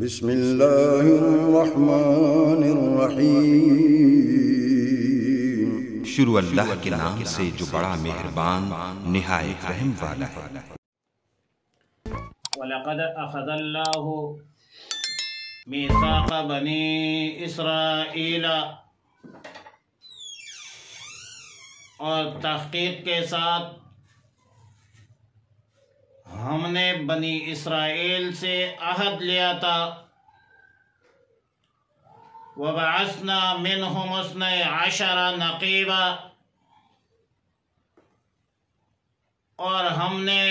بسم اللہ الرحمن الرحیم۔ شروع اللہ کے نام سے جو بڑا مہربان نہایت رحم والا ہے۔ وَلَقَدْ أَخَذَ اللَّهُ مِيثَاقَ بَنِي إِسْرَائِيلَ، اور تحقیق کے ساتھ ہم نے بنی اسرائیل سے عہد لیا تھا۔ وَبَعَثْنَا مِنْهُمُ 12 نَقِيبًا، اور ہم نے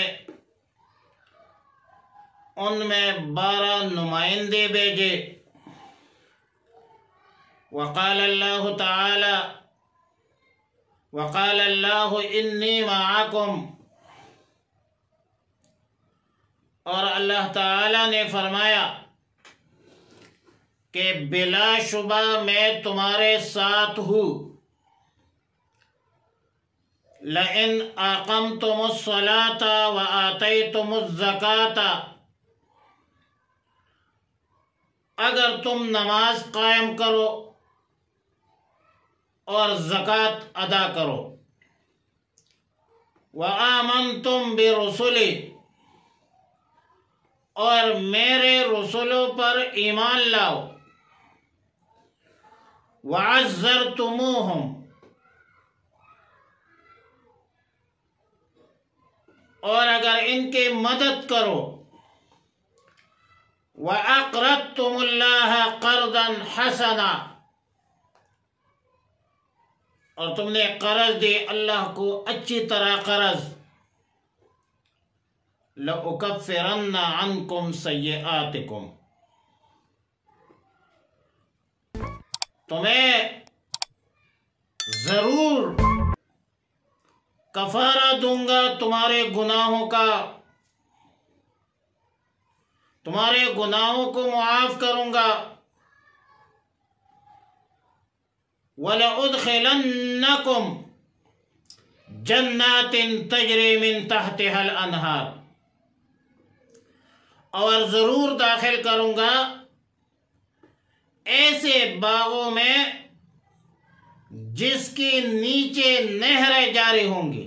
ان میں 12 نمائندے بھیجے۔ وقال اللہ تعالی وقال اللہ انی معکم، اور اللہ تعالی نے فرمایا کہ بلا شبہ میں تمہارے ساتھ ہوں۔ لئن اقمتم الصلاۃ وآتیتم الزکاۃ، اگر تم نماز قائم کرو اور زکوٰۃ ادا کرو۔ وآمنتم برسلی، اور میرے رسولوں پر ایمان لاؤ۔ وعزرتموہم، اور اگر ان کی مدد کرو۔ وَأَقْرَضْتُمُ اللَّهَ قَرْضًا حَسَنًا، اور تم نے قرض دی اللہ کو اچھی طرح قرض۔ لَأُكَفِّرَنَّ عَنْكُمْ سَيِّئَاتِكُمْ، تمہیں ضرور کفارہ دوں گا تمہارے گناہوں کا، تمہارے گناہوں کو معاف کروں گا۔ وَلَأُدْخِلَنَّكُمْ جَنَّاتٍ تَجْرِي مِن تَحْتِهَا الْأَنْهَارُ، اور ضرور داخل کروں گا ایسے باغوں میں جس کی نیچے نہریں جاری ہوں گی۔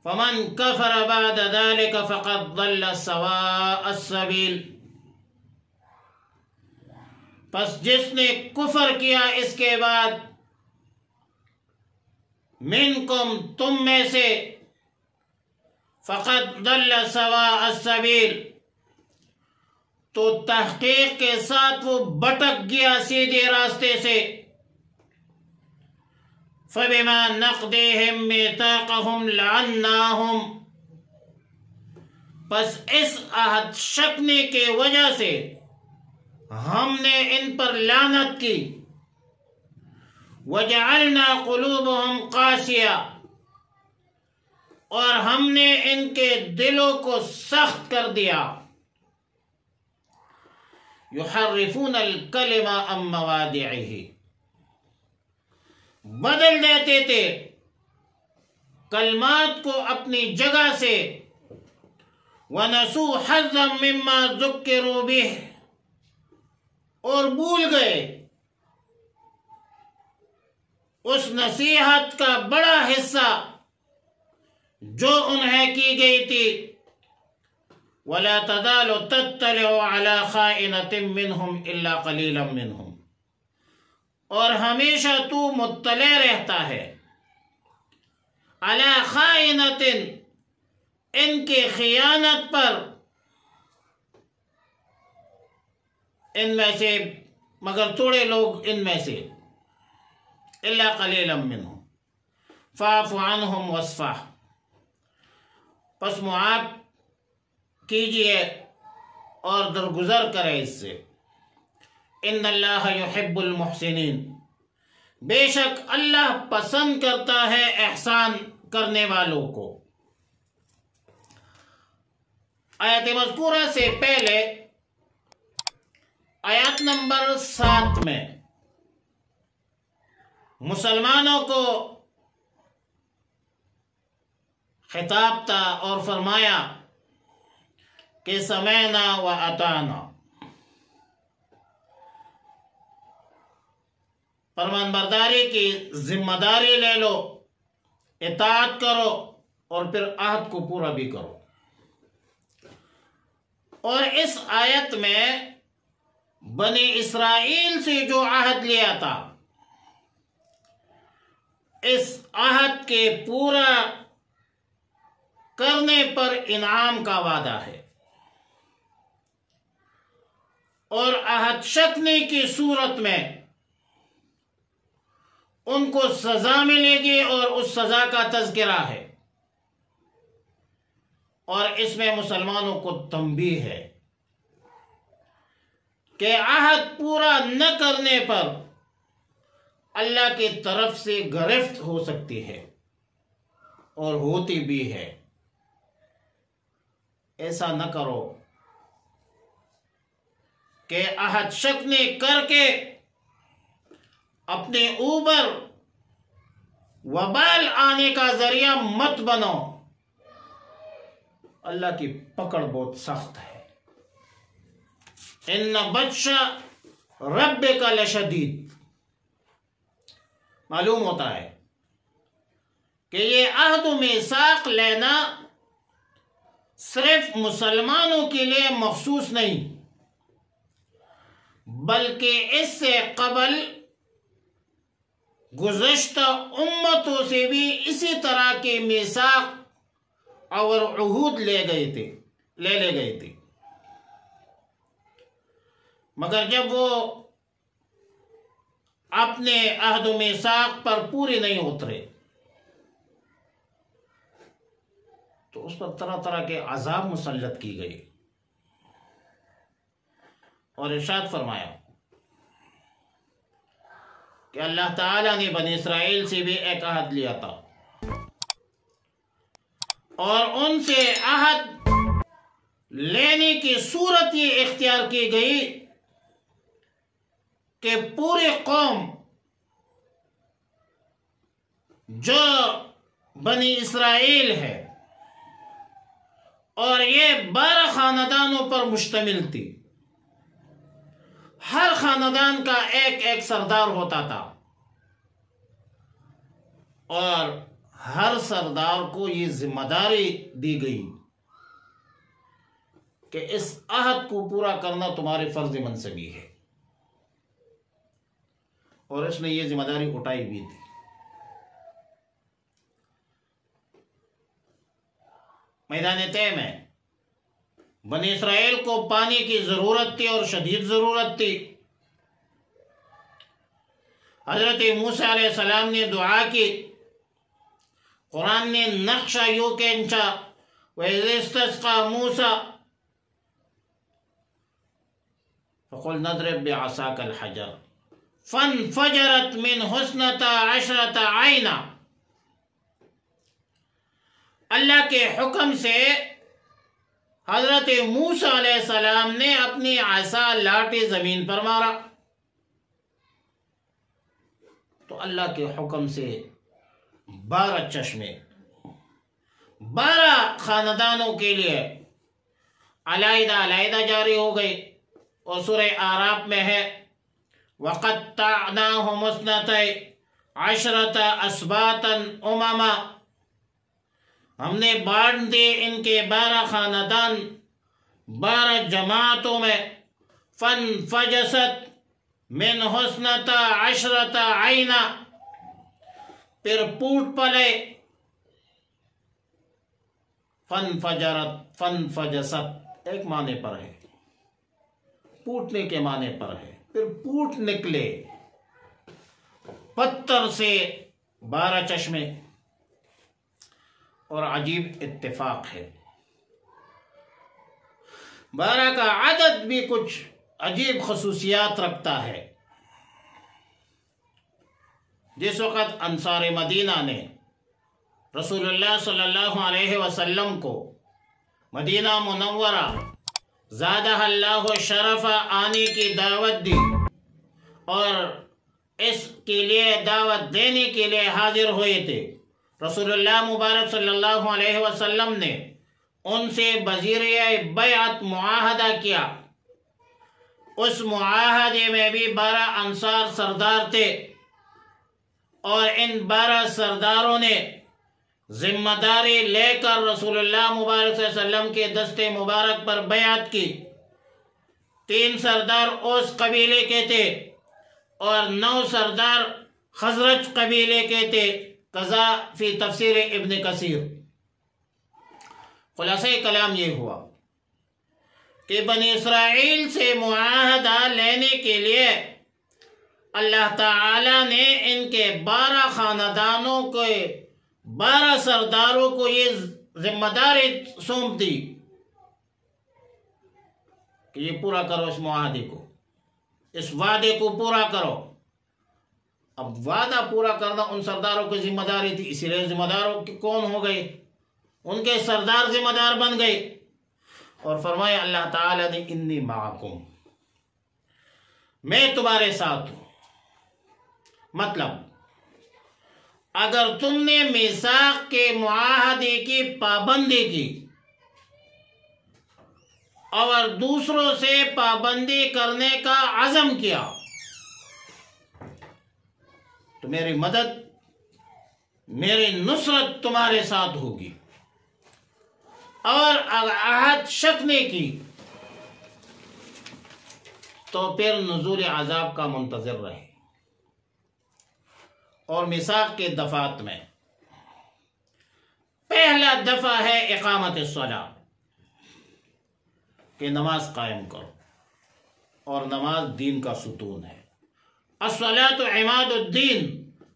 فَمَن كَفَرَ بَعْدَ ذَلِكَ فَقَدْ ضَلَّ سَوَاءَ السَّبِيلِ، پس جس نے کفر کیا اس کے بعد، منکم تم میں سے، فقد ضل سواء السبیل تو تحقیق کے ساتھ وہ بھٹک گیا سیدھے راستے سے۔ فبما نقضهم میثاقهم لعناهم، پس اس عہد شکنے کے وجہ سے ہم نے ان پر لعنت کی۔ وجعلنا قلوبهم قاسیہ، اور ہم نے ان کے دلوں کو سخت کر دیا۔ یحرفون الکلم عن مواضعہ، بدل دیتے تھے کلمات کو اپنی جگہ سے۔ ونسوا حظا مما ذکروا بہ، اور بھول گئے اس نصیحت کا بڑا حصہ جو انہیں کی گئی تھی۔ وَلَا تَزَالُ تَطَّلِعُ عَلَى خَائِنَةٍ مِّنْهُمْ إِلَّا قَلِيلًا مِّنْهُمْ، اور ہمیشہ تو مطلع رہتا ہے عَلَى خَائِنَةٍ، ان کی خیانت پر، ان میں سے مگر تھوڑے لوگ ان میں سے، إِلَّا قَلِيلًا مِّنْهُمْ فَاعْفُ عَنْهُمْ وَاصْفَحْ، پس معاف کیجئے اور درگزر کرے اس سے۔ ان اللہ یحب المحسنین، بے شک اللہ پسند کرتا ہے احسان کرنے والوں کو۔ آیت مذکورہ سے پہلے آیت نمبر 7 میں مسلمانوں کو خطاب تھا اور فرمایا کہ سمعنا و اطعنا، فرمان برداری کی ذمہ داری لے لو، اطاعت کرو، اور پھر عہد کو پورا بھی کرو۔ اور اس آیت میں بنی اسرائیل سے جو عہد لیا تھا، اس عہد کے پورا کرنے پر انعام کا وعدہ ہے، اور عہد شکنے کی صورت میں ان کو سزا ملے گی، اور اس سزا کا تذکرہ ہے۔ اور اس میں مسلمانوں کو تنبیہ ہے کہ عہد پورا نہ کرنے پر اللہ کی طرف سے گرفت ہو سکتی ہے، اور ہوتی بھی ہے۔ ایسا نہ کرو کہ عہد شکنے کر کے اپنے اوپر وبال آنے کا ذریعہ مت بنو، اللہ کی پکڑ بہت سخت ہے۔ ان بطش ربک لشدید، معلوم ہوتا ہے کہ یہ عہد و میثاق لینا صرف مسلمانوں کے لیے مخصوص نہیں، بلکہ اس سے قبل گزشتہ امتوں سے بھی اسی طرح کے میثاق اور عہود لے گئے تھے، مگر جب وہ اپنے عہد و میثاق پر پورے نہیں اترے تو اس پر طرح طرح کے عذاب مسلط کی گئی۔ اور ارشاد فرمایا کہ اللہ تعالیٰ نے بنی اسرائیل سے بھی ایک عہد لیا تھا، اور ان سے عہد لینے کی صورت یہ اختیار کی گئی کہ پوری قوم جو بنی اسرائیل ہے، اور یہ 12 خاندانوں پر مشتمل تھی، ہر خاندان کا ایک ایک سردار ہوتا تھا، اور ہر سردار کو یہ ذمہ داری دی گئی کہ اس عہد کو پورا کرنا تمہارے فرض منصبی ہے، اور اس نے یہ ذمہ داری اٹھائی بھی تھی۔ میدان طے میں بنی اسرائیل کو پانی کی ضرورت تھی، اور شدید ضرورت تھی۔ حضرت موسیٰ علیہ السلام نے دعا کی، قرآن نے نقشہ یوں کھینچا، وَإِذِ اسْتَسْقَىٰ مُوسَىٰ فَقُلْنَا اضْرِب بِّعَصَاكَ الْحَجَرَ فَانْفَجَرَتْ مِنْهُ اثْنَتَا عَشْرَةَ عَيْنًا۔ اللہ کے حکم سے حضرت موسیٰ علیہ السلام نے اپنی عصا لاٹھی زمین پر مارا، تو اللہ کے حکم سے 12 چشمے 12 خاندانوں کے لیے علیحدہ علیحدہ جاری ہو گئی۔ اور سورہ اعراف میں ہے وَقَطَّعْنَاهُمُ اثْنَتَيْ عَشْرَةَ أَسْبَاطًا أُمَمًا، ہم نے بانٹ دی ان کے 12 خاندان 12 جماعتوں میں، فَانْفَجَسَتْ مِنْهُ اثْنَتَا عَشْرَةَ عَيْنًا، پھر پوٹ پلے، فَانْفَجَسَتْ ایک معنی پر ہے، پوٹنے کے معنی پر ہے، پھر پوٹ نکلے پتھر سے 12 چشمے۔ اور عجیب اتفاق ہے، 12 کا عدد بھی کچھ عجیب خصوصیات رکھتا ہے۔ جس وقت انصار مدینہ نے رسول اللہ صلی اللہ علیہ وسلم کو مدینہ منورہ زادہ اللہ شرف آنے کی دعوت دی، اور اس کے لیے دعوت دینے کے لیے حاضر ہوئے تھے، رسول اللہ مبارک صلی اللہ علیہ وسلم نے ان سے بذریعہ بیعت معاہدہ کیا۔ اس معاہدے میں بھی 12 انصار سردار تھے، اور ان 12 سرداروں نے ذمہ داری لے کر رسول اللہ مبارک صلی اللہ علیہ وسلم کے دست مبارک پر بیعت کی۔ 3 سردار اوس قبیلے کے تھے اور 9 سردار خزرج قبیلے کے تھے، قضا فی تفسیر ابن کثیر۔ خلاصہ کلام یہ ہوا کہ بنی اسرائیل سے معاہدہ لینے کے لیے اللہ تعالی نے ان کے 12 خاندانوں کے 12 سرداروں کو یہ ذمہ داری سونپ دی کہ یہ پورا کرو، اس معاہدے کو، اس وعدے کو پورا کرو۔ اب وعدہ پورا کرنا ان سرداروں کی ذمہ داری تھی، اسی لیے ذمہ داروں کون ہو گئے؟ ان کے سردار ذمہ دار بن گئے، اور فرمایا اللہ تعالی نے انی معکم، میں تمہارے ساتھ ہوں۔ مطلب اگر تم نے میثاق کے معاہدے کی پابندی کی اور دوسروں سے پابندی کرنے کا عزم کیا تو میری مدد، میری نصرت تمہارے ساتھ ہوگی، اور عہد شک نے کی تو پھر نزول عذاب کا منتظر رہے۔ اور میثاق کے دفعات میں پہلا دفعہ ہے اقامت الصلاۃ، کہ نماز قائم کرو، اور نماز دین کا ستون ہے۔ الصلاۃ عماد الدین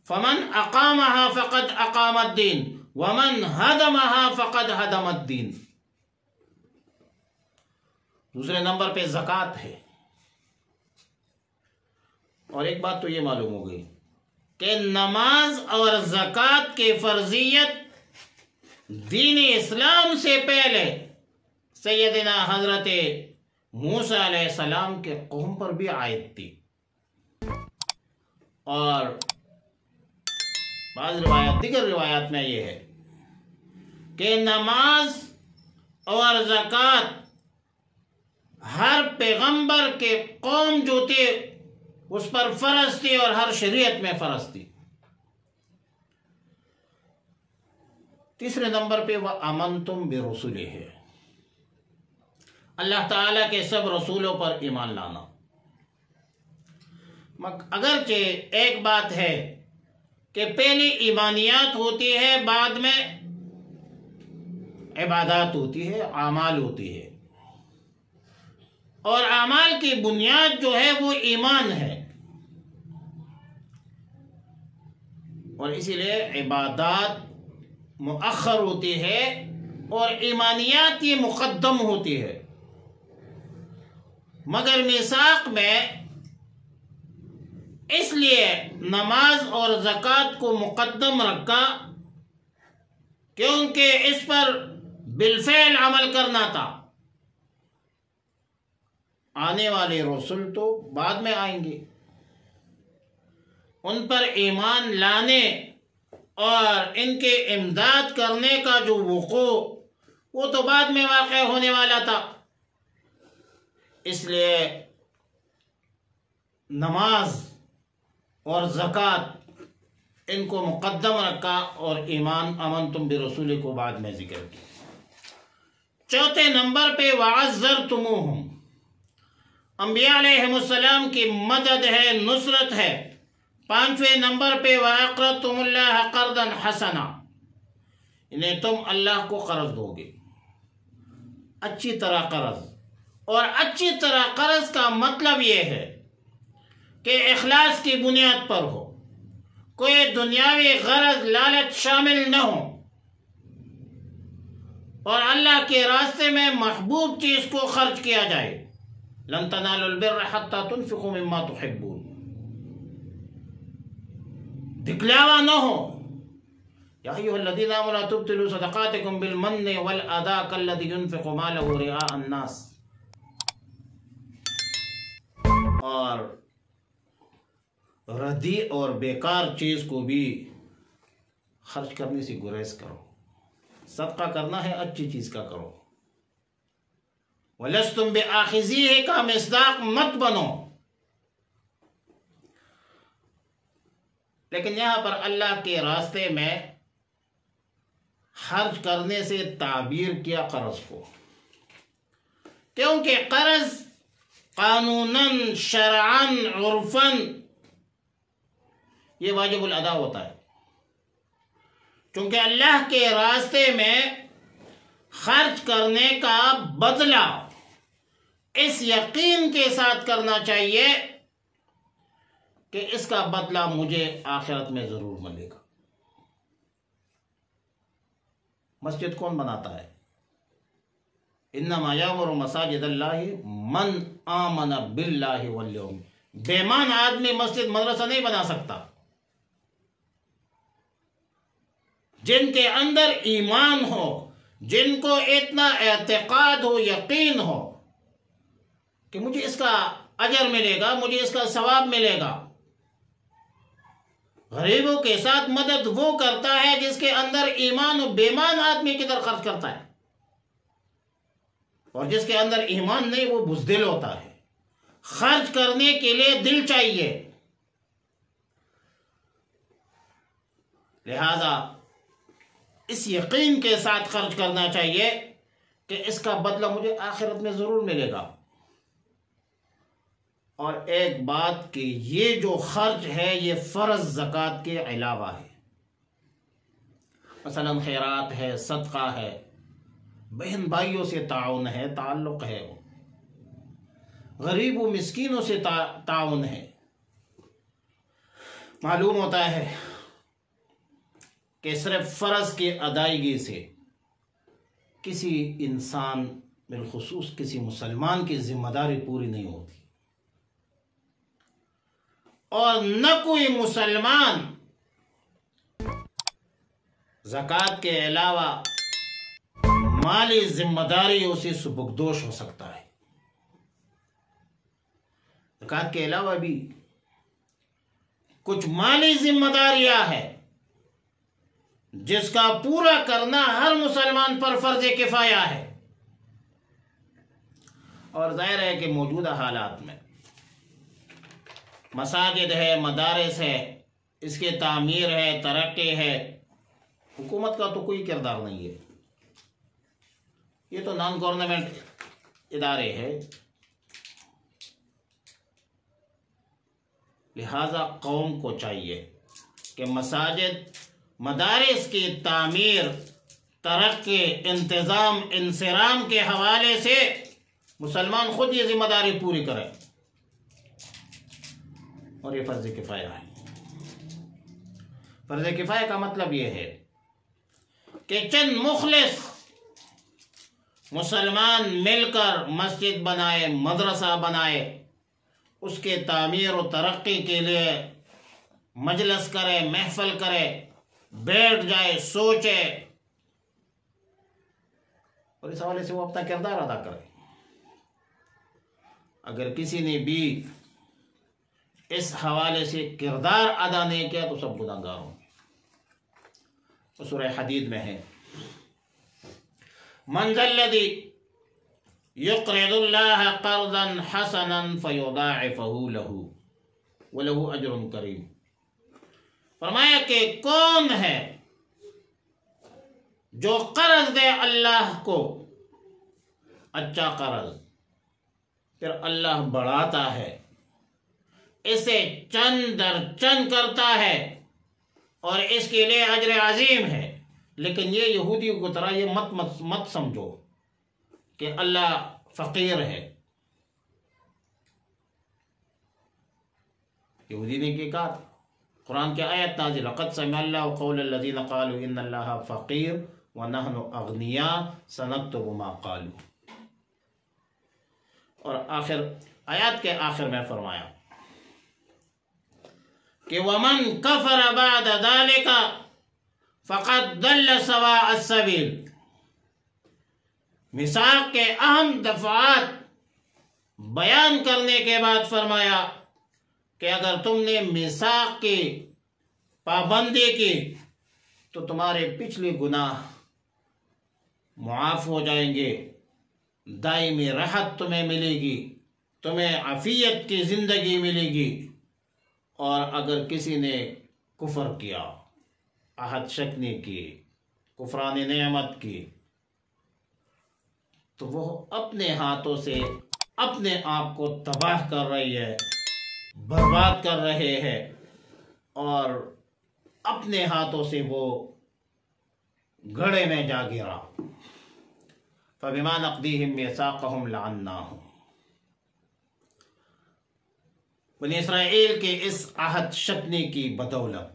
فمن اقامها فقد اقام الدین ومن هدمها فقد هدم الدین۔ دوسرے نمبر پہ زکوٰۃ ہے۔ اور ایک بات تو یہ معلوم ہو گئی کہ نماز اور زکوٰۃ کی فرضیت دین اسلام سے پہلے سیدنا حضرت موسیٰ علیہ السلام کے قوم پر بھی عائد تھی، اور بعض روایات، دیگر روایات میں یہ ہے کہ نماز اور زکوٰۃ ہر پیغمبر کے قوم جو تھے اس پر فرض تھی، اور ہر شریعت میں فرض تھی۔ تیسرے نمبر پہ وَآمَنْتُمْ بِرُسُلِهِ، اللہ تعالیٰ کے سب رسولوں پر ایمان لانا۔ اگرچہ ایک بات ہے کہ پہلی ایمانیات ہوتی ہے، بعد میں عبادات ہوتی ہے، اعمال ہوتی ہے، اور اعمال کی بنیاد جو ہے وہ ایمان ہے، اور اسی لیے عبادات مؤخر ہوتی ہے اور ایمانیات یہ مقدم ہوتی ہے۔ مگر میثاق میں اس لیے نماز اور زکوٰۃ کو مقدم رکھا کیونکہ اس پر بالفعل عمل کرنا تھا۔ آنے والے رسول تو بعد میں آئیں گے، ان پر ایمان لانے اور ان کے امداد کرنے کا جو وقوع وہ تو بعد میں واقع ہونے والا تھا، اس لیے نماز اور زکوٰۃ ان کو مقدم رکھا اور ایمان آمنتم برسول کو بعد میں ذکر کیا۔ چوتھے نمبر پہ وعزرتموہم، انبیاء علیہ السلام کی مدد ہے، نصرت ہے۔ پانچویں نمبر پہ وَأَقْرَضْتُمُ اللَّهَ قَرْضًا حَسَنًا، انہیں تم اللہ کو قرض دو گے، اچھی طرح قرض۔ اور اچھی طرح قرض کا مطلب یہ ہے کہ اخلاص کی بنیاد پر ہو، کوئی دنیاوی غرض لالچ شامل نہ ہو، اور اللہ کے راستے میں محبوب چیز کو خرچ کیا جائے۔ لَن تَنَالُوا الْبِرَّ حَتَّى تُنْفِقُوا مِمَّا تُحِبُّونَ، دکھلاوا نہ ہو۔ یا ایھا الذین آمنوا لا تبطلوا صدقاتکم بالمن والأذى كالذی ينفق مالہ رئاء الناس، اور ردی اور بیکار چیز کو بھی خرچ کرنے سے گریز کرو۔ صدقہ کرنا ہے، اچھی چیز کا کرو۔ وَلَسْتُمْ بِآخِذِيهِ کا مصداق مت بنو. لیکن یہاں پر اللہ کے راستے میں خرچ کرنے سے تعبیر کیا قرض کو، کیونکہ قرض قانوناً شرعاً عرفاً یہ واجب الادا ہوتا ہے، چونکہ اللہ کے راستے میں خرچ کرنے کا بدلہ اس یقین کے ساتھ کرنا چاہیے کہ اس کا بدلہ مجھے آخرت میں ضرور ملے گا. مسجد کون بناتا ہے؟ انما یامر مساجد اللہ من آمن باللہ والیوم. بے ایمان آدمی مسجد مدرسہ نہیں بنا سکتا. جن کے اندر ایمان ہو، جن کو اتنا اعتقاد ہو، یقین ہو کہ مجھے اس کا اجر ملے گا، مجھے اس کا ثواب ملے گا. غریبوں کے ساتھ مدد وہ کرتا ہے جس کے اندر ایمان ہو. بے ایمان آدمی کدھر خرچ کرتا ہے؟ اور جس کے اندر ایمان نہیں وہ بزدل ہوتا ہے. خرچ کرنے کے لیے دل چاہیے. لہذا اس یقین کے ساتھ خرچ کرنا چاہیے کہ اس کا بدلہ مجھے آخرت میں ضرور ملے گا. اور ایک بات کہ یہ جو خرچ ہے یہ فرض زکوٰۃ کے علاوہ ہے. مثلا خیرات ہے، صدقہ ہے، بہن بھائیوں سے تعاون ہے، تعلق ہے، غریب و مسکینوں سے تعاون ہے. معلوم ہوتا ہے کہ صرف فرض کی ادائیگی سے کسی انسان بالخصوص کسی مسلمان کی ذمہ داری پوری نہیں ہوتی، اور نہ کوئی مسلمان زکوٰۃ کے علاوہ مالی ذمہ داریوں سے سبکدوش ہو سکتا ہے. زکوٰۃ کے علاوہ بھی کچھ مالی ذمہ داریاں ہیں جس کا پورا کرنا ہر مسلمان پر فرض کفایہ ہے. اور ظاہر ہے کہ موجودہ حالات میں مساجد ہے، مدارس ہے، اس کے تعمیر ہے، ترقی ہے، حکومت کا تو کوئی کردار نہیں ہے. یہ تو نان گورنمنٹ ادارے ہیں. لہذا قوم کو چاہیے کہ مساجد، مدارس کی تعمیر، ترقی، انتظام، انصرام کے حوالے سے مسلمان خود یہ ذمہ داری پوری کرے. اور یہ فرض کفایہ ہے. فرض کفایہ کا مطلب یہ ہے کہ چند مخلص مسلمان مل کر مسجد بنائے، مدرسہ بنائے، اس کے تعمیر و ترقی کے لیے مجلس کرے، محفل کرے، بیٹھ جائے، سوچے، اور اس حوالے سے وہ اپنا کردار ادا کرے. اگر کسی نے بھی اس حوالے سے کردار ادا نہیں کیا تو سب گناہگار ہوں. سورہ حدید میں ہے من ذا الذی یقرض اللہ قرضا حسنا فیضاعفہ لہ ولہ اجر کریم. فرمایا کہ کون ہے جو قرض دے اللہ کو اچھا قرض، پھر اللہ بڑھاتا ہے، اسے چند در چند کرتا ہے، اور اس کے لیے اجر عظیم ہے. لیکن یہ یہودیوں کی طرح یہ مت سمجھو کہ اللہ فقیر ہے. یہودی نے کیا کہا؟ قرآن کی آیت نازل لقد سمع اللہ قول الذین قالوا ان اللہ فقیر ونحن اغنیاء سنکتب ما قالوا. اور آخر آیات کے آخر میں فرمایا کہ وَمَنْ كَفَرَ بَعْدَ ذَلِكَ فَقَدْ ضَلَّ سَوَاءَ السَّبِيلِ. میثاق کے اہم دفعات بیان کرنے کے بعد فرمایا کہ اگر تم نے میثاق کی پابندی کی تو تمہارے پچھلے گناہ معاف ہو جائیں گے، دائمی راحت تمہیں ملے گی، تمہیں عافیت کی زندگی ملے گی۔ اور اگر کسی نے کفر کیا، عہد شکنی کی، کفران نعمت کی، تو وہ اپنے ہاتھوں سے اپنے آپ کو تباہ کر رہی ہے، برباد کر رہے ہیں، اور اپنے ہاتھوں سے وہ گڑھے میں جا گرا۔ فَبِمَا نَقْضِهِمْ مِيثَاقَهُمْ لَعَنَّاهُمْ۔ بنی اسرائیل کے اس عہد شکنی کی بدولت،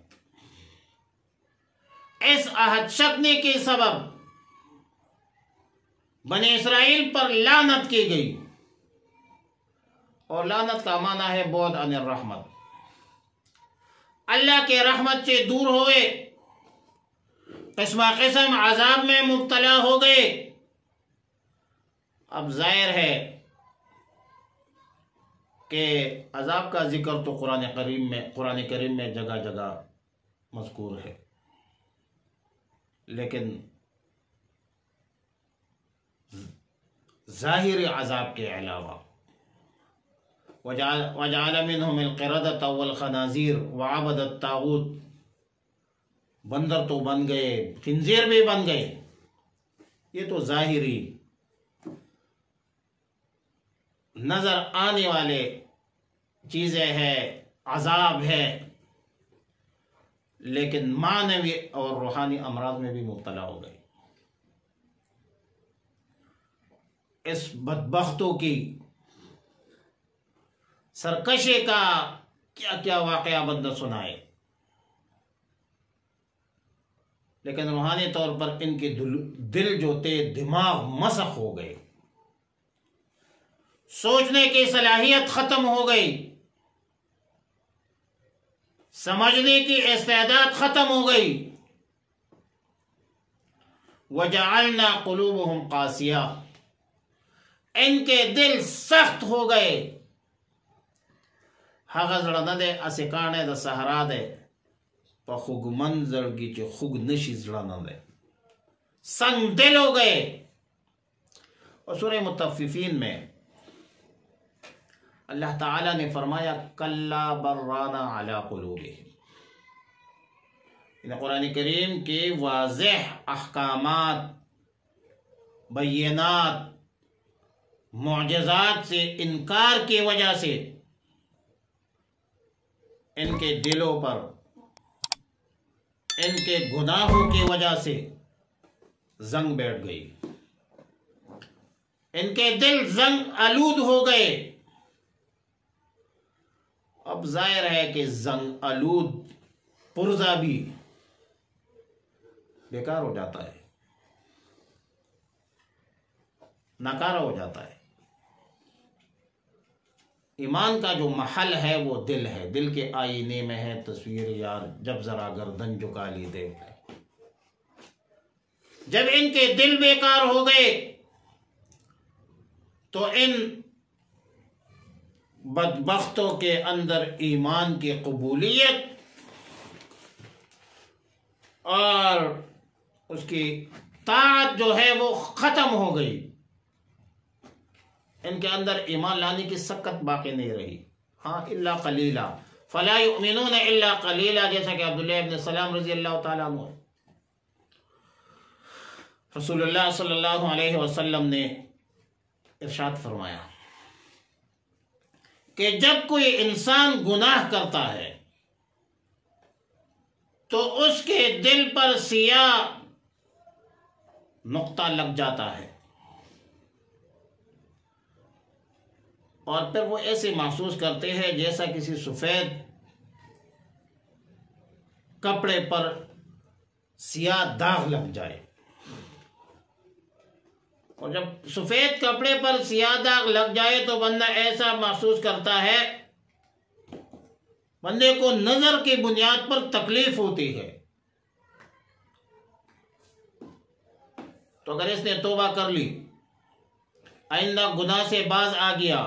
اس عہد شکنی کے سبب بنی اسرائیل پر لعنت کی گئی، اور لعنت کا معنی ہے بعد عن الرحمت، اللہ کے رحمت سے دور ہوئے، قسم قسم عذاب میں مبتلا ہو گئے۔ اب ظاہر ہے کہ عذاب کا ذکر تو قرآن کریم میں جگہ جگہ مذکور ہے، لیکن ظاہری عذاب کے علاوہ وَجَعَلَ مِنْهُمُ الْقِرَدَةَ وَالْخَنَازِيرَ وَعَبَدَ الطاغوت، بندر تو بن گئے، خنزیر بھی بن گئے۔ یہ تو ظاہری نظر آنے والے چیزیں ہیں، عذاب ہے، لیکن معنوی اور روحانی امراض میں بھی مبتلا ہو گئے۔ اس بدبختوں کی سرکشی کا کیا کیا واقعہ بندہ سنائے، لیکن روحانی طور پر ان کے دل جو تھے دماغ مسخ ہو گئے، سوچنے کی صلاحیت ختم ہو گئی، سمجھنے کی استعداد ختم ہو گئی۔ وَجَعَلْنَا قُلُوبُهُمْ قَاسِيَةً، ان کے دل سخت ہو گئے۔ هغه زړه نه دی اسې کاڼی د صحرا دی، په خوږمن زړګي چې خوږ نشي زړه نه دی، سنگ دل ہو گئے۔ اور سورہ مطففین میں اللہ تعالیٰ نے فرمایا کلا برانا علی قلوبہم۔ قرآن کریم کے واضح احکامات، بینات، معجزات سے انکار کی وجہ سے ان کے دلوں پر، ان کے گناہوں کی وجہ سے زنگ بیٹھ گئی، ان کے دل زنگ آلود ہو گئے۔ اب ظاہر ہے کہ زنگ آلود پرزہ بھی بیکار ہو جاتا ہے، ناکارہ ہو جاتا ہے۔ ایمان کا جو محل ہے وہ دل ہے، دل کے آئینے میں ہے تصویر یار جب ذرا گردن جھکا لی دے۔ جب ان کے دل بیکار ہو گئے تو ان بدبختوں کے اندر ایمان کی قبولیت اور اس کی طاعت جو ہے وہ ختم ہو گئی، ان کے اندر ایمان لانے کی سکت باقی نہیں رہی۔ ہاں الا قلیلا فلا یؤمنون الا قلیلا، جیسا کہ عبداللہ ابن سلام رضی اللہ تعالیٰ عنہ رسول اللہ صلی اللہ علیہ وسلم نے ارشاد فرمایا کہ جب کوئی انسان گناہ کرتا ہے تو اس کے دل پر سیاہ نقطہ لگ جاتا ہے، اور پھر وہ ایسے محسوس کرتے ہیں جیسا کسی سفید کپڑے پر سیاہ داغ لگ جائے۔ اور جب سفید کپڑے پر سیاہ داغ لگ جائے تو بندہ ایسا محسوس کرتا ہے، بندے کو نظر کی بنیاد پر تکلیف ہوتی ہے۔ تو اگر اس نے توبہ کر لی، آئندہ گناہ سے باز آ گیا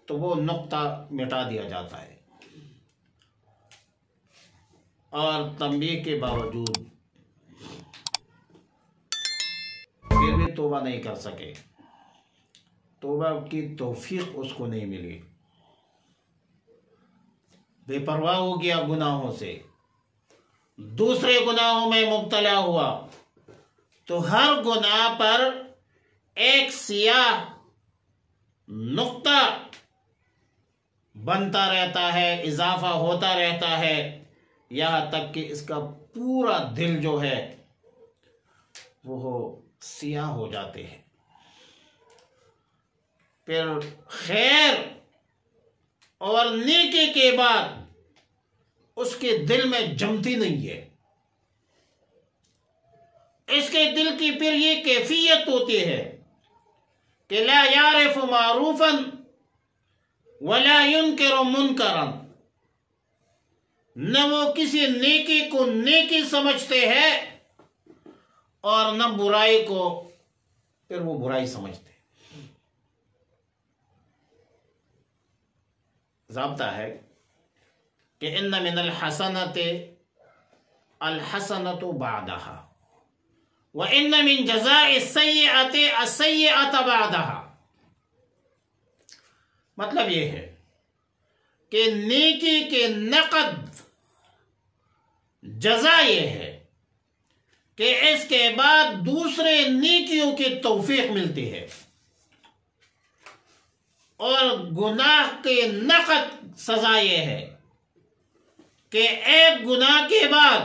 تو وہ نقطہ مٹا دیا جاتا ہے، اور تنبیہ کے باوجود پھر بھی توبہ نہیں کر سکے، توبہ کی توفیق اس کو نہیں ملی، بے پرواہ ہو گیا گناہوں سے، دوسرے گناہوں میں مبتلا ہوا، تو ہر گناہ پر ایک سیاہ نقطہ بنتا رہتا ہے، اضافہ ہوتا رہتا ہے، یہاں تک کہ اس کا پورا دل جو ہے وہ سیاہ ہو جاتے ہیں، پھر خیر اور نیکی کے بعد اس کے دل میں جمتی نہیں ہے۔ اس کے دل کی پھر یہ کیفیت ہوتی ہے کہ لا یعرف معروفا ولا ينکر منکرا، نہ وہ کسی نیکی کو نیکی سمجھتے ہیں اور نہ برائی کو پھر وہ برائی سمجھتے ہیں۔ ضابطہ ہے کہ ان من الحسنۃ الحسنۃ بعدها وان من جزاء السیئۃ السیئۃ بعدها۔ مطلب یہ ہے کہ نیکی کے نقد جزا یہ ہے کہ اس کے بعد دوسرے نیکیوں کی توفیق ملتی ہے، اور گناہ کے نقد سزا یہ ہے کہ ایک گناہ کے بعد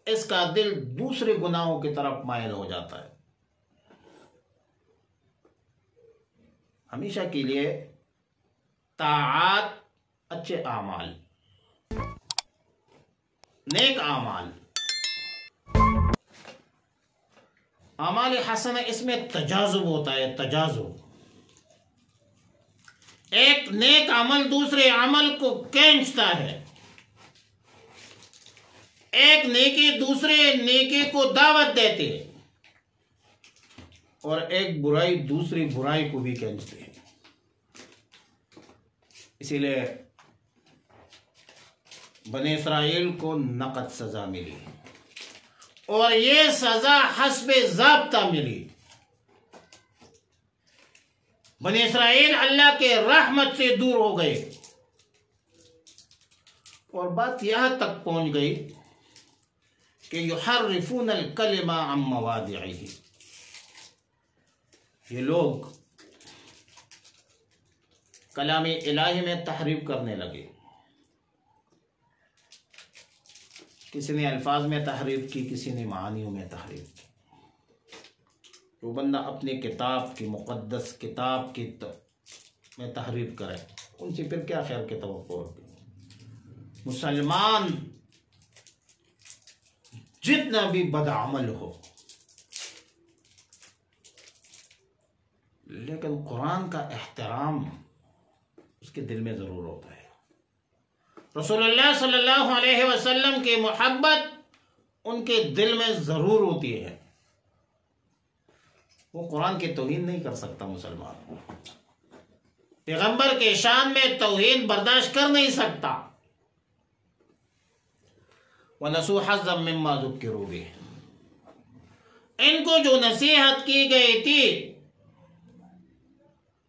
اس کا دل دوسرے گناہوں کی طرف مائل ہو جاتا ہے۔ ہمیشہ کے لیے طاعات، اچھے اعمال، نیک اعمال، اعمال حسنہ، اس میں تجاذب ہوتا ہے، تجاذب۔ ایک نیک عمل دوسرے عمل کو کھینچتا ہے، ایک نیکی دوسرے نیکی کو دعوت دیتی ہے، اور ایک برائی دوسری برائی کو بھی کھینچتی ہے۔ اسی لیے بنی اسرائیل کو نقد سزا ملی، اور یہ سزا حسب ضابطہ ملی۔ بنی اسرائیل اللہ کے رحمت سے دور ہو گئے، اور بات یہاں تک پہنچ گئی کہ یحرفون الکلم عن مواضعہ، یہ لوگ کلام الہی میں تحریف کرنے لگے۔ کسی نے الفاظ میں تحریف کی، کسی نے معانیوں میں تحریف کی۔ جو بندہ اپنی کتاب کی، مقدس کتاب کی میں تحریف کرے، ان سے پھر کیا خیر کی توقع ہوگی؟ مسلمان جتنا بھی بدعمل ہو، لیکن قرآن کا احترام اس کے دل میں ضرور ہوتا ہے، رسول اللہ صلی اللہ علیہ وسلم کی محبت ان کے دل میں ضرور ہوتی ہے۔ وہ قرآن کی توہین نہیں کر سکتا، مسلمان پیغمبر کے شان میں توہین برداشت کر نہیں سکتا۔ وَنَسُوا حَظًّا مِّمَّا ذُكِّرُوا بِهِ، ان کو جو نصیحت کی گئی تھی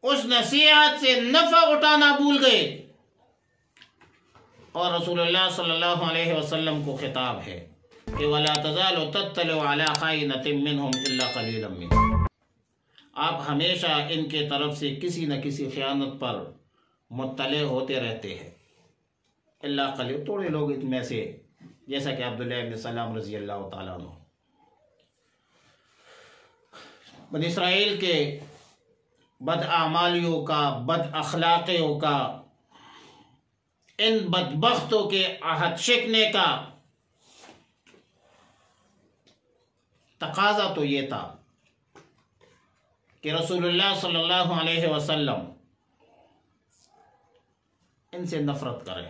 اس نصیحت سے نفع اٹھانا بھول گئے، اور رسول اللہ صلی اللہ علیہ وسلم کو خطاب ہے کہ وَلَا تَزَالُ تَطَّلِعُ عَلَىٰ خَائِنَةٍ مِّنْهُمْ إِلَّا قَلِيلًا مِّنْهُمْ، آپ ہمیشہ ان کے طرف سے کسی نہ کسی خیانت پر مطلع ہوتے رہتے ہیں، اللہ قلیل، تھوڑے لوگ ان میں سے، جیسا کہ عبداللہ ابن سلام رضی اللہ تعالیٰ عنہ۔ بنی اسرائیل کے بد اعمالیوں کا، بد اخلاقیوں کا، ان بدبختوں کے عہد شکنے کا تقاضا تو یہ تھا کہ رسول اللہ صلی اللہ علیہ وسلم ان سے نفرت کرے،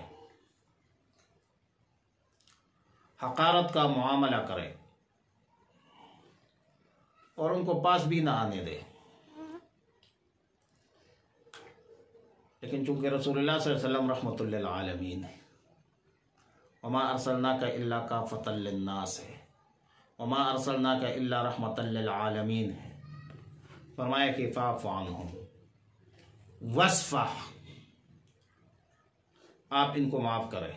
حقارت کا معاملہ کرے، اور ان کو پاس بھی نہ آنے دے۔ لیکن چونکہ رسول اللہ صلی اللہ علیہ وسلم رحمۃ للعالمین ہے، وما ارسلناک الا کافۃ للناس ہے، وما ارسلناک الا رحمۃ للعالمین ہے، فرمایا کہ فاعف عنہم وصفح، آپ ان کو معاف کریں،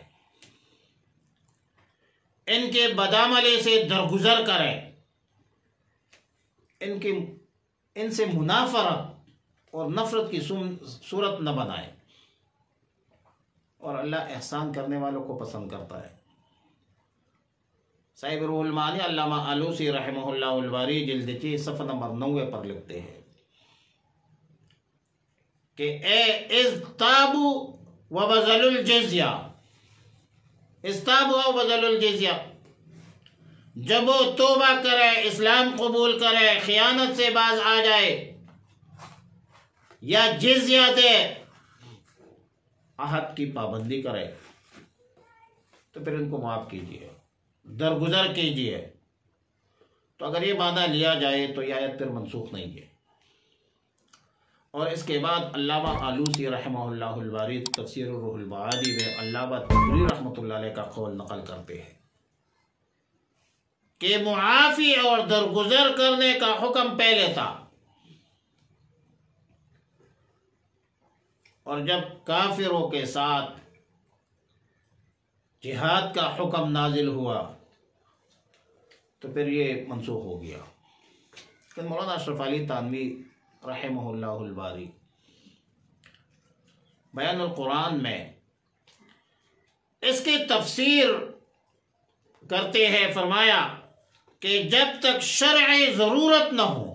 ان کے بدعملی سے درگزر کریں، ان سے منافرت اور نفرت کی صورت نہ بنائیں، اور اللہ احسان کرنے والوں کو پسند کرتا ہے۔ صاحب روح المعانی علامہ آلوسی رحمہ اللہ الباری جلد 6 صفحہ نمبر 90 پر لکھتے ہیں کہ اے اذتابوا وبذلوا الجزیہ، اذتابوا وبذلوا الجزیہ، جب وہ توبہ کرے، اسلام قبول کرے، خیانت سے باز آ جائے یا جزیہ دے، عہد کی پابندی کرے، تو پھر ان کو معاف کیجیے، درگزر کیجیے۔ تو اگر یہ وعدہ لیا جائے تو یہ آیت پھر منسوخ نہیں ہے۔ اور اس کے بعد علامہ آلوسی رحمہ اللہ الباری تفسیر الروح المعانی میں علامہ تبری رحمۃ اللہ علیہ کا قول نقل کرتے ہیں کہ معافی اور درگزر کرنے کا حکم پہلے تھا، اور جب کافروں کے ساتھ جہاد کا حکم نازل ہوا تو پھر یہ منسوخ ہو گیا۔ لیکن مولانا اشرف علی تھانوی رحمہ اللہ الباری بیان القرآن میں اس کی تفسیر کرتے ہیں، فرمایا کہ جب تک شرعی ضرورت نہ ہو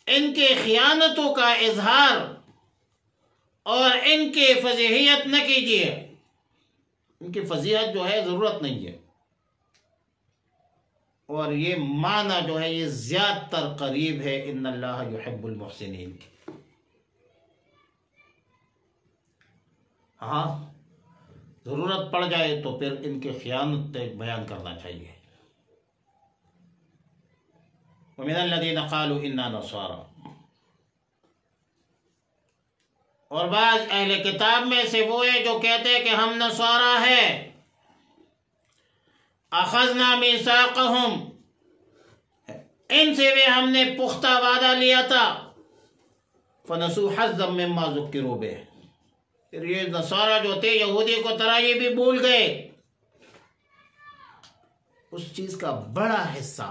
ان کے خیانتوں کا اظہار اور ان کی فضیحت نہ کیجیے، ان کی فضیحت جو ہے ضرورت نہیں ہے، اور یہ معنی جو ہے یہ زیادہ تر قریب ہے ان اللہ یحب المحسنین۔ ہاں ضرورت پڑ جائے تو پھر ان کی خیانت بیان کرنا چاہیے۔ وَمِنَ الَّذِينَ قَالُوا إِنَّا نَصَارَى، اور بعض اہل کتاب میں سے وہ ہے جو کہتے ہیں کہ ہم نصارہ ہیں، اخذنا میثاقہم، ان سے بھی ہم نے پختہ وعدہ لیا تھا، فنسوا حظا مما ذکروا بہ، پھر یہ نصارہ جو تھے یہودی کو طرح یہ بھی بھول گئے اس چیز کا بڑا حصہ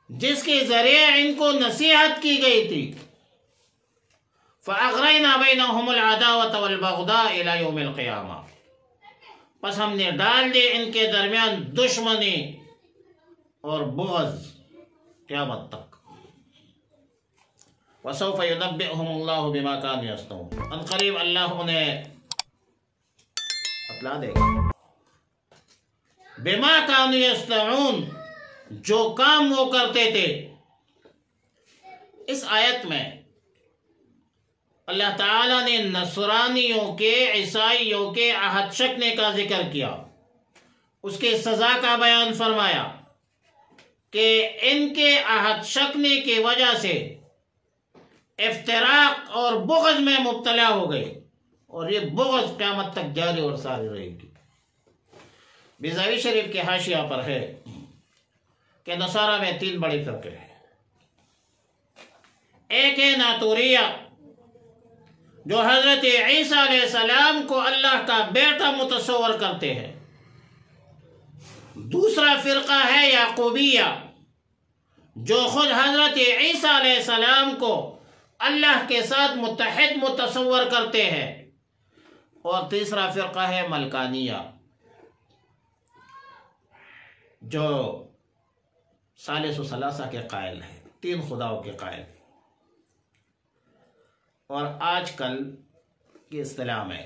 جس کے ذریعے ان کو نصیحت کی گئی تھی۔ فَأَغْرَيْنَا بَيْنَهُمُ الْعَدَاوَةَ وَالْبَغْضَاءَ إِلَى يَوْمِ الْقِيَامَةِ، پس ہم نے ڈال دی ان کے درمیان دشمنی اور بغض قیامت تک۔ وَسَوْفَ يُنَبِّئُهُمُ اللَّهُ بِمَا كَانُوا يَصْنَعُونَ، ان قریب اللہ انہیں بتلا دے گا بِمَا كَانُوا يَصْنَعُونَ، جو کام وہ کرتے تھے۔ اس آیت میں اللہ تعالیٰ نے نصرانیوں کے، عیسائیوں کے عہد شکنے کا ذکر کیا، اس کے سزا کا بیان فرمایا کہ ان کے عہد شکنے کی وجہ سے افتراق اور بغض میں مبتلا ہو گئے، اور یہ بغض قیامت تک جاری اور ساری رہے گی۔ بیضاوی شریف کے حاشیہ پر ہے کہ نصارہ میں 3 بڑے فرقے ہیں۔ ایک ہے ناتوریہ، جو حضرت عیسیٰ علیہ السلام کو اللہ کا بیٹا متصور کرتے ہیں۔ دوسرا فرقہ ہے یعقوبیہ، جو خود حضرت عیسیٰ علیہ السلام کو اللہ کے ساتھ متحد متصور کرتے ہیں۔ اور تیسرا فرقہ ہے ملکانیہ، جو ثالث و ثلاثہ کے قائل ہیں، 3 خداؤں کے قائل ہیں۔ اور آج کل کی اصطلاح میں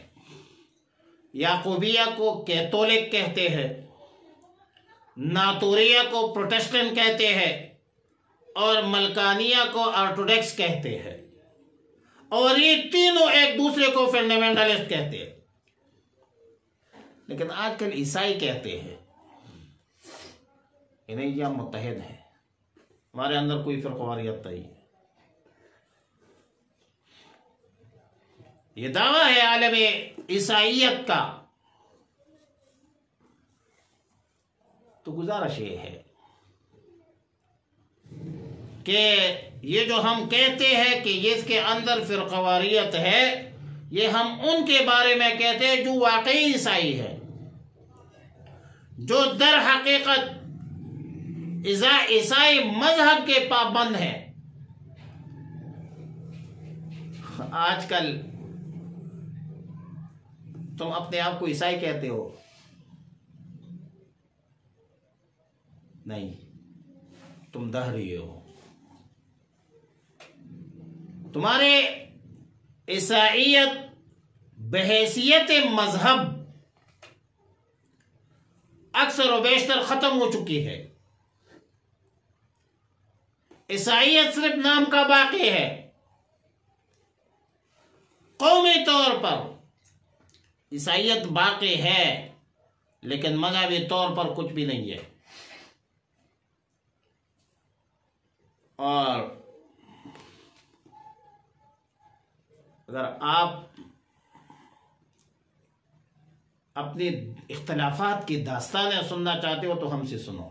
یعقوبیہ کو کیتھولک کہتے ہیں، ناتوریہ کو پروٹسٹنٹ کہتے ہیں، اور ملکانیہ کو آرتھوڈکس کہتے ہیں، اور یہ تینوں ایک دوسرے کو فنڈامنٹلسٹ کہتے ہیں۔ لیکن آج کل عیسائی کہتے ہیں کہ نہیں جی ہم متحد ہیں، ہمارے اندر کوئی فرقواریت نہیں ہے۔ یہ دعویٰ ہے عالم عیسائیت کا۔ تو گزارش یہ ہے کہ یہ جو ہم کہتے ہیں کہ اس کے اندر فرقواریت ہے، یہ ہم ان کے بارے میں کہتے ہیں جو واقعی عیسائی ہے، جو در حقیقت عیسائی مذہب کے پابند ہیں۔ آج کل تم اپنے آپ کو عیسائی کہتے ہو؟ نہیں، تم دہری ہو۔ تمہارے عیسائیت بحیثیت مذہب اکثر و بیشتر ختم ہو چکی ہے۔ عیسائیت صرف نام کا باقی ہے۔ قومی طور پر عیسائیت باقی ہے، لیکن مذہبی طور پر کچھ بھی نہیں ہے۔ اور اگر آپ اپنی اختلافات کی داستانیں سننا چاہتے ہو تو ہم سے سنو۔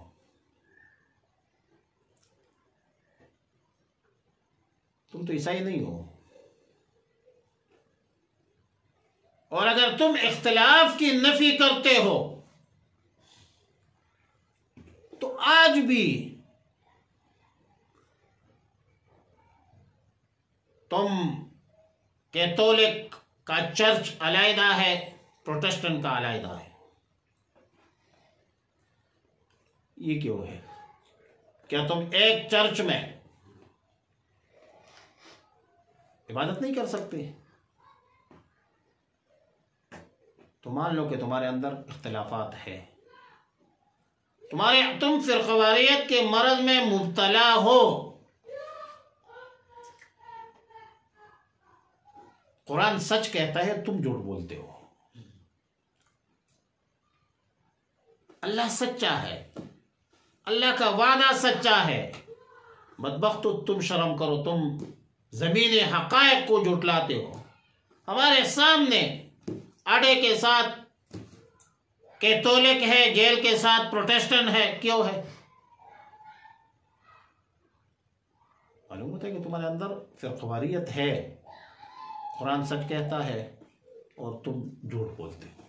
تم تو عیسائی نہیں ہو، اور اگر تم اختلاف کی نفی کرتے ہو تو آج بھی تم کیتھولک کا چرچ علیحدہ ہے، پروٹسٹنٹ کا علیحدہ ہے۔ یہ کیوں ہے؟ کیا تم ایک چرچ میں عبادت نہیں کر سکتے؟ تو مان لو کہ تمہارے اندر اختلافات ہے، تم فرقواریت کے مرض میں مبتلا ہو۔ قرآن سچ کہتا ہے، تم جھوٹ بولتے ہو۔ اللہ سچا ہے، اللہ کا وعدہ سچا ہے۔ بدبختو تم شرم کرو، تم زمینی حقائق کو جھٹلاتے ہو۔ ہمارے سامنے آڑے کے ساتھ کیتھولک ہے، جیل کے ساتھ پروٹسٹنٹ ہے۔ کیوں ہے؟ معلوم ہوتا ہے کہ تمہارے اندر فرقواریت ہے۔ قرآن سچ کہتا ہے اور تم جھوٹ بولتے ہو۔